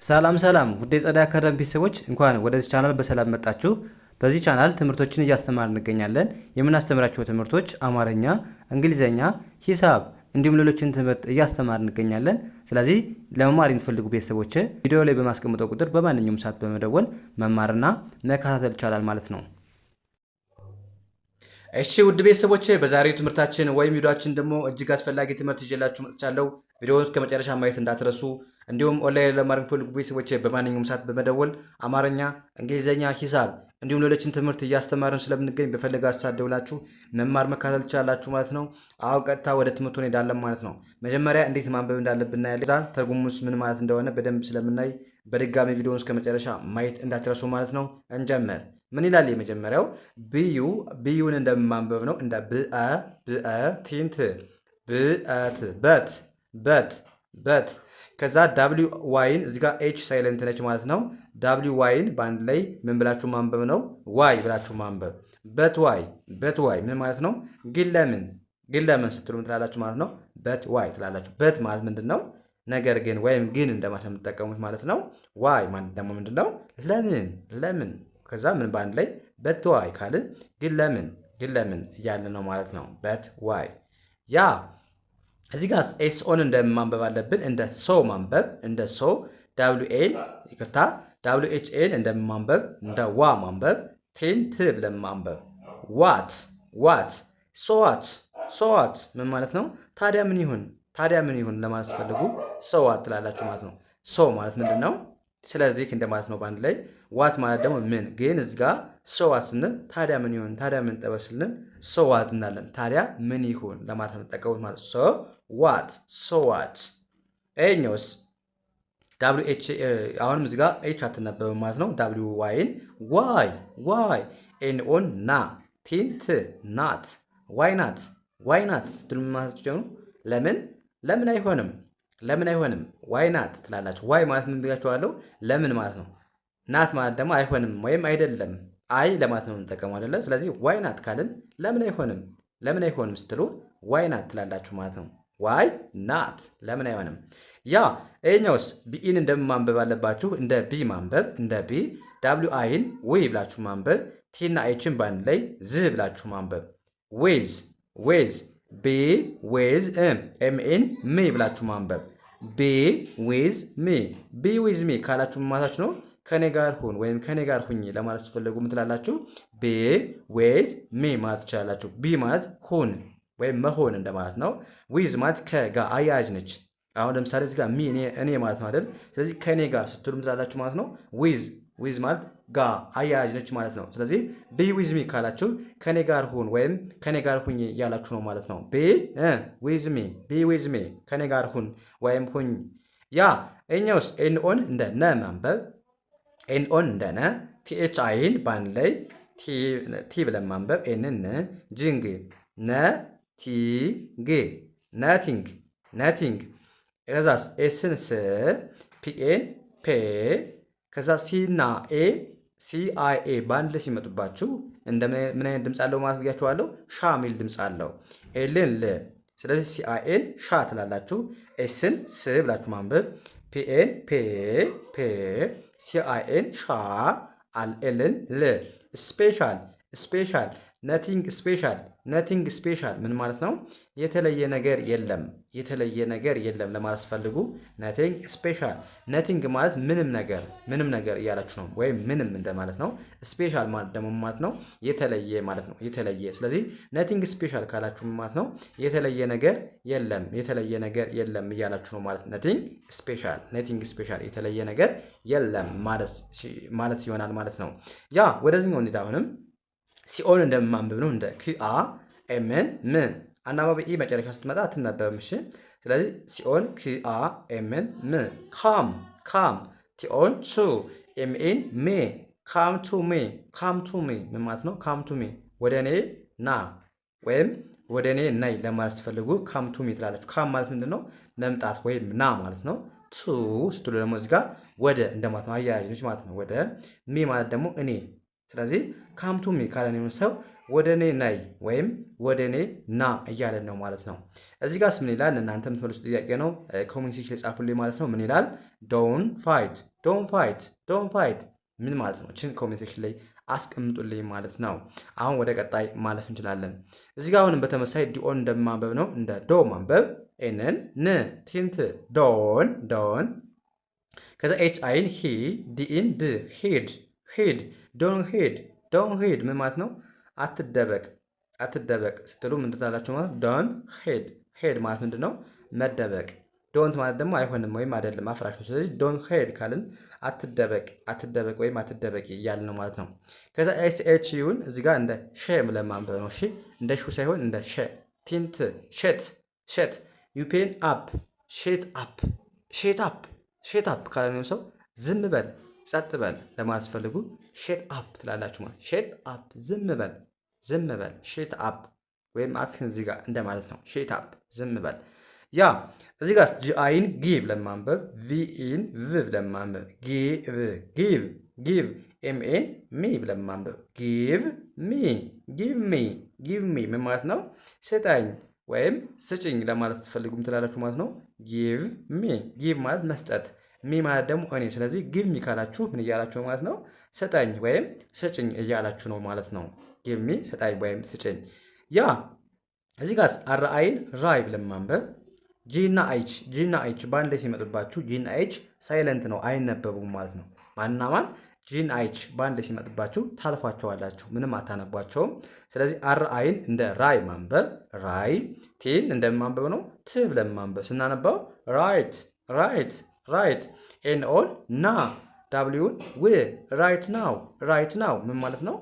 ሰላም ሰላም ውድ የጸዳ አካዳሚ ቤተሰቦች እንኳን ወደዚህ ቻናል በሰላም መጣችሁ። በዚህ ቻናል ትምህርቶችን እያስተማር እንገኛለን። የምናስተምራቸው ትምህርቶች አማርኛ፣ እንግሊዘኛ፣ ሂሳብ እንዲሁም ሌሎችን ትምህርት እያስተማር እንገኛለን። ስለዚህ ለመማር የምትፈልጉ ቤተሰቦች ቪዲዮ ላይ በማስቀምጠው ቁጥር በማንኛውም ሰዓት በመደወል መማርና መከታተል ይቻላል ማለት ነው። እሺ ውድ ቤተሰቦች በዛሬው ትምህርታችን ወይም ቪዲዮአችን ደግሞ እጅግ አስፈላጊ ትምህርት ይዤላችሁ መጥቻለሁ። ቪዲዮውን እስከ መጨረሻ ማየት እንዳትረሱ። እንዲሁም ኦንላይን ለመማር የሚፈልጉ ቤተሰቦች በማንኛውም ሰዓት በመደወል አማርኛ፣ እንግሊዝኛ፣ ሂሳብ እንዲሁም ሌሎችን ትምህርት እያስተማርን ስለምንገኝ በፈለጋችሁ ሰዓት ደውላችሁ መማር መከታተል ትችላላችሁ ማለት ነው። አሁን ቀጥታ ወደ ትምህርቱ እንሄዳለን ማለት ነው። መጀመሪያ እንዴት ማንበብ እንዳለብን እናያለን። እዛ ትርጉሙስ ምን ማለት እንደሆነ በደንብ ስለምናይ በድጋሚ ቪዲዮውን እስከ መጨረሻ ማየት እንዳትረሱ ማለት ነው። እንጀምር። ምን ይላል? የመጀመሪያው ብዩን እንደማንበብ ነው። እንደ ብአ ቲንት ብአት በት ከዛ ዳብሊው ዋይን እዚህ ጋር ኤች ሳይለንት ነች ማለት ነው። ዳብሊው ዋይን በአንድ ላይ ምን ብላችሁ ማንበብ ነው? ዋይ ብላችሁ ማንበብ። በት ዋይ ምን ማለት ነው? ግን ለምን ስትሉ ምን ትላላችሁ ማለት ነው? በት ዋይ ትላላችሁ። በት ማለት ምንድን ነው? ነገር ግን ወይም ግን እንደማለት የምትጠቀሙት ማለት ነው። ዋይ ማለት ደግሞ ምንድን ነው? ለምን ከዛ ምን በአንድ ላይ በት ዋይ ካልን ግን ለምን እያለ ነው ማለት ነው። በት ዋይ ያ እዚህ ጋር ኤስ ኦን እንደማንበብ አለብን። እንደ ሶ ማንበብ እንደ ሶ ዳብሊው ኤች ኤን እንደማንበብ እንደ ዋ ማንበብ ቴን ት ብለን ማንበብ ዋት ሶዋት ምን ማለት ነው? ታዲያ ምን ይሁን ለማለት ፈልጉ ሶዋት ትላላችሁ ማለት ነው። ሶ ማለት ምንድን ነው? ስለዚህ እንደማለት ነው በአንድ ላይ። ዋት ማለት ደግሞ ምን ግን እዚህ ጋር ሶዋት ስንል ታዲያ ምን ይሁን ታዲያ ምን ጠበስ ስንል ሶዋት እናለን። ታዲያ ምን ይሁን ለማለት የምንጠቀሙት ማለት ሶዋት ይኸኛውስ ዳብሊው ኤች አሁንም እዚህ ጋር ኤች አትነበብም ማለት ነው። ዳብሊው ዋይን ዋይ ኤን ኦን ና ቲንት ናት ዋይ ናት ስትሉ ማለት ጀምሩ። ለምን አይሆንም ዋይ ናት ትላላችሁ። ዋይ ማለት ምን ብያችኋለሁ? ለምን ማለት ነው። ናት ማለት ደግሞ አይሆንም ወይም አይደለም አይ ለማለት ነው የምንጠቀመው አይደለ? ስለዚህ ዋይ ናት ካልን ለምን አይሆንም ስትሉ ዋይ ናት ትላላችሁ ማለት ነው። ዋይ ናት ለምን አይሆንም። ያ ይኸኛውስ ቢኢን እንደማንበብ አለባችሁ። እንደ ቢ ማንበብ እንደ ቢ ዳብሊው አይን ዌይ ብላችሁ ማንበብ ቲና ኤችን በአንድ ላይ ዝ ብላችሁ ማንበብ ዌዝ ቢ ዌዝ ኤምኤን ሜ ብላችሁ ማንበብ ቢ ዊዝ ሚ ካላችሁ ማታችሁ ነው ከኔ ጋር ሁን ወይም ከኔ ጋር ሁኝ ለማለት ስትፈልጉ ምትላላችሁ ቢ ዊዝ ሚ ማለት ትችላላችሁ። ቢ ማለት ሁን ወይም መሆን እንደማለት ነው። ዊዝ ማለት ከጋር አያያዥ ነች። አሁን ለምሳሌ እዚህ ጋር ሚ እኔ ማለት ነው አይደል? ስለዚህ ከኔ ጋር ስትሉ ምትላላችሁ ማለት ነው። ዊዝ ማለት ጋር አያያዥ ነች ማለት ነው። ስለዚህ ቢ ዊዝ ሚ ካላችሁ ከኔ ጋር ሁን ወይም ከኔ ጋር ሁኝ እያላችሁ ነው ማለት ነው። ቢ ዊዝ ሚ ከኔ ጋር ሁን ወይም ሁኝ። ያ እኛውስ ኤን ኦን እንደ ነ ማንበብ ኤን ኦን እንደ ነ ቲኤች አይን በአንድ ላይ ቲ ብለን ማንበብ ኤንን ጅንግ ነቲንግ ከዛስ ኤስን ስ ፒኤን ፔ ከዛ ሲና ኤ ሲአይኤ በአንድ ላይ ሲመጡባችሁ ምን አይነት ድምፅ አለው ማለት ብያችኋለሁ? ሻ ሚል ድምፅ አለው። ኤልን ል ስለዚህ ሲአይኤን ሻ ትላላችሁ። ኤስን ስ ብላችሁ ማንበብ ፒኤን ፔ ሲአይኤን ሻ ኤልን ል ስፔሻል ነቲንግ ስፔሻል ምን ማለት ነው? የተለየ ነገር የለም ለማለት ፈልጉ። ነቲንግ ስፔሻል ነቲንግ ማለት ምንም ነገር እያላችሁ ነው ወይም ምንም እንደማለት ነው። ስፔሻል ማለት ደግሞ ማለት ነው የተለየ ማለት ነው። ስለዚህ ነቲንግ ስፔሻል ካላችሁ ማለት ነው የተለየ ነገር የለም እያላችሁ ነው ማለት ነቲንግ ስፔሻል የተለየ ነገር የለም ማለት ይሆናል ማለት ነው። ያ ወደዚህኛው እንሂድ አሁንም ሲኦን እንደማንበብ ነው። እንደ ኪአ ኤምን ም አናባቢ ኢ መጨረሻ ስትመጣ አትነበብም። እሺ ስለዚህ ሲኦን ኪአ ኤምን ም ካም ቲኦን ቹ ኤምኤን ሜ ካም ቱ ሜ ምን ማለት ነው? ካም ቱ ሜ ወደ እኔ ና ወይም ወደ እኔ ናይ ለማለት ስትፈልጉ ካም ቱ ሜ ትላለች። ካም ማለት ምንድን ነው? መምጣት ወይም ና ማለት ነው። ቱ ስትሉ ደግሞ እዚህ ጋር ወደ እንደማለት ነው። አያያዥ ነች ማለት ነው። ወደ ሜ ማለት ደግሞ እኔ ስለዚህ ካም ቱ ሚ ካለን የሆነ ሰው ወደ እኔ ነይ ወይም ወደ እኔ ና እያለን ነው ማለት ነው። እዚህ ጋርስ ምን ይላል? እናንተ የምትመልሱት ጥያቄ ነው። ኮሜንት ሴክሽን ጻፉልኝ ማለት ነው። ምን ይላል? ዶን ፋይት፣ ዶን ፋይት፣ ዶን ፋይት ምን ማለት ነው? ችን ኮሜንት ሴክሽን ላይ አስቀምጡልኝ ማለት ነው። አሁን ወደ ቀጣይ ማለፍ እንችላለን። እዚህ ጋር አሁንም በተመሳይ ዲኦን እንደማንበብ ነው። እንደ ዶ ማንበብ ኤንን ን ቲንት ዶን ዶን ከዛ ኤች አይን ሂ ዲኢን ድ ሂድ ሂድ ዶን ሂድ ዶን ሂድ ምን ማለት ነው? አትደበቅ አትደበቅ ስትሉ ምን ትላላችሁ ማለት ዶን ሂድ ሂድ ማለት ምንድን ነው? መደበቅ። ዶንት ማለት ደግሞ አይሆንም ወይም አይደለም አፍራሽ ነው። ስለዚህ ዶን ሂድ ካልን አትደበቅ አትደበቅ ወይም አትደበቂ እያልን ነው ማለት ነው። ከዛ ኤስ ኤች ዩን እዚህ ጋር እንደ ሼም ለማንበብ ነው። እሺ እንደ ሹ ሳይሆን እንደ ሼ ቲንት ሼት ሼት ዩፔን አፕ ሼት አፕ ሼት አፕ ሼት አፕ ካለን ሰው ዝም በል ጸጥ በል ለማለት ፈልጉ ሼት አፕ ትላላችሁ ማለት ሼት አፕ ዝም በል ዝም በል ሼት አፕ ወይም አፍህን እዚህ ጋር እንደማለት ነው። ሼት አፕ ዝም በል። ያ እዚህ ጋር ጂአይን ጊቭ ለማንበብ ቪኢን ቭ ለማንበብ ጊቭ ጊቭ ጊቭ ኤምኤን ሚ ለማንበብ ጊቭ ሚ ጊቭ ሚ ጊቭ ሚ ምን ማለት ነው? ስጠኝ ወይም ስጭኝ ለማለት ትፈልጉም ትላላችሁ ማለት ነው። ጊቭ ሚ ጊቭ ማለት መስጠት፣ ሚ ማለት ደግሞ እኔ። ስለዚህ ጊቭ ሚ ካላችሁ ምን እያላችሁ ነው ማለት ነው? ስጠኝ ወይም ስጭኝ እያላችሁ ነው ማለት ነው። ጊቭ ሚ ስጠኝ ወይም ስጭኝ። ያ እዚህ ጋር አርአይን ራይቭ ለማንበብ ጂና አይች በአንድ ላይ ሲመጡባችሁ ጂና አይች ሳይለንት ነው አይነበቡም ማለት ነው። ማንና ማን ጂን አይች በአንድ ላይ ሲመጡባችሁ ታልፏቸዋላችሁ፣ ምንም አታነቧቸውም። ስለዚህ አርአይን እንደ ራይ ማንበብ ራይ፣ ቲን እንደማንበብ ነው። ት ብለን ማንበብ ስናነባው ራይት ራይት ራይት፣ ኤን ኦን ና፣ ዳብሊውን ው ራይት ናው ራይት ናው ምን ማለት ነው?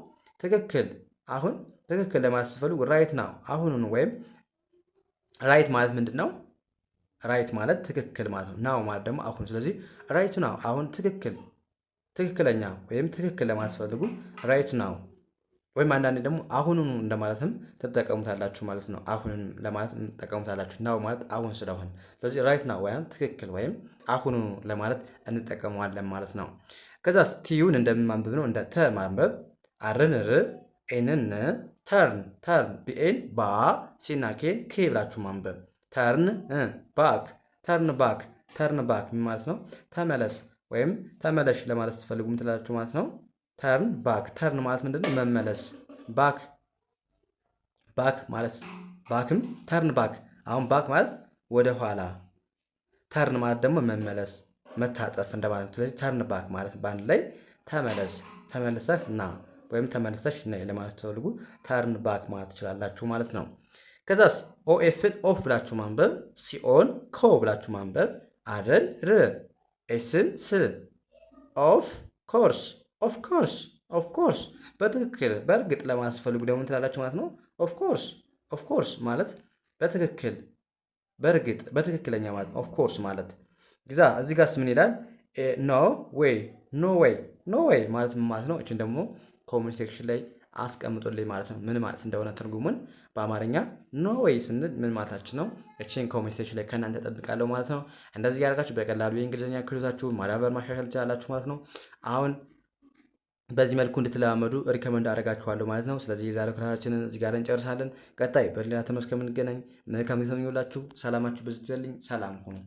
ትክክል አሁን ትክክል ለማለት ስትፈልጉ ራይት ናው አሁኑን ወይም ራይት ማለት ምንድን ነው? ራይት ማለት ትክክል ማለት ነው። ናው ማለት ደግሞ አሁን። ስለዚህ ራይት ናው አሁን ትክክል ትክክለኛ ወይም ትክክል ለማስፈልጉ ራይት ናው ወይም አንዳንዴ ደግሞ አሁኑኑ እንደማለትም ትጠቀሙታላችሁ ማለት ነው። አሁንን ለማለት ትጠቀሙታላችሁ። ናው ማለት አሁን ስለሆነ ስለዚህ ራይት ናው ወይም ትክክል ወይም አሁኑኑ ለማለት እንጠቀመዋለን ማለት ነው። ከዛ ቲዩን እንደማንበብ ነው። እንደ ተ ማንበብ አርን ር ኤንን ተርን ተርን ቢኤን ባ ሲና ኬን ኬ ብላችሁ ማንበብ ተርን ባክ ተርን ባክ ተርን ባክ ማለት ነው። ተመለስ ወይም ተመለሽ ለማለት ስትፈልጉ ምን ትላላችሁ ማለት ነው። ተርን ባክ ተርን ማለት ምንድን ነው? መመለስ። ባክ ባክ ማለት ባክም ተርን ባክ አሁን ባክ ማለት ወደ ኋላ፣ ተርን ማለት ደግሞ መመለስ መታጠፍ እንደማለት ነው። ስለዚህ ተርን ባክ ማለት በአንድ ላይ ተመለስ ተመልሰህ ና ወይም ተመልሰሽ ነይ ለማለት ስትፈልጉ ተርን ባክ ማለት ትችላላችሁ ማለት ነው። ከዛስ ኦኤፍን ኦፍ ብላችሁ ማንበብ ሲኦን ኮ ብላችሁ ማንበብ አረን ር ኤስን ስ ኦፍ ኮርስ ኦፍ ኮርስ ኦፍ ኮርስ በትክክል በእርግጥ ለማስፈልጉ ደግሞ ትላላችሁ ማለት ነው። ኦፍ ኮርስ ኦፍ ኮርስ ማለት በትክክል በእርግጥ በትክክለኛ ማለት ኦፍ ኮርስ ማለት ግዛ። እዚህ ጋርስ ምን ይላል? ኖ ዌይ ኖ ዌይ ኖ ዌይ ማለት ምን ማለት ነው? እችን ደግሞ ኮሜንት ሴክሽን ላይ አስቀምጡልኝ ማለት ነው። ምን ማለት እንደሆነ ትርጉሙን በአማርኛ ኖ ዌይ ስንል ምን ማለታችን ነው? እቺን ኮሜንት ሴክሽን ላይ ከእናንተ እጠብቃለሁ ማለት ነው። እንደዚህ ያደርጋችሁ በቀላሉ የእንግሊዝኛ ክህሎታችሁን ማዳበር ማሻሻል ትችላላችሁ ማለት ነው። አሁን በዚህ መልኩ እንድትለማመዱ ሪከመንድ አደርጋችኋለሁ ማለት ነው። ስለዚህ የዛሬው ክላሳችንን እዚህ ጋር እንጨርሳለን። ቀጣይ በሌላ ትምህርት እስከምንገናኝ መልካም ጊዜ ተመኘሁላችሁ። ሰላማችሁ ብዙ ይበልኝ። ሰላም ሁኑ።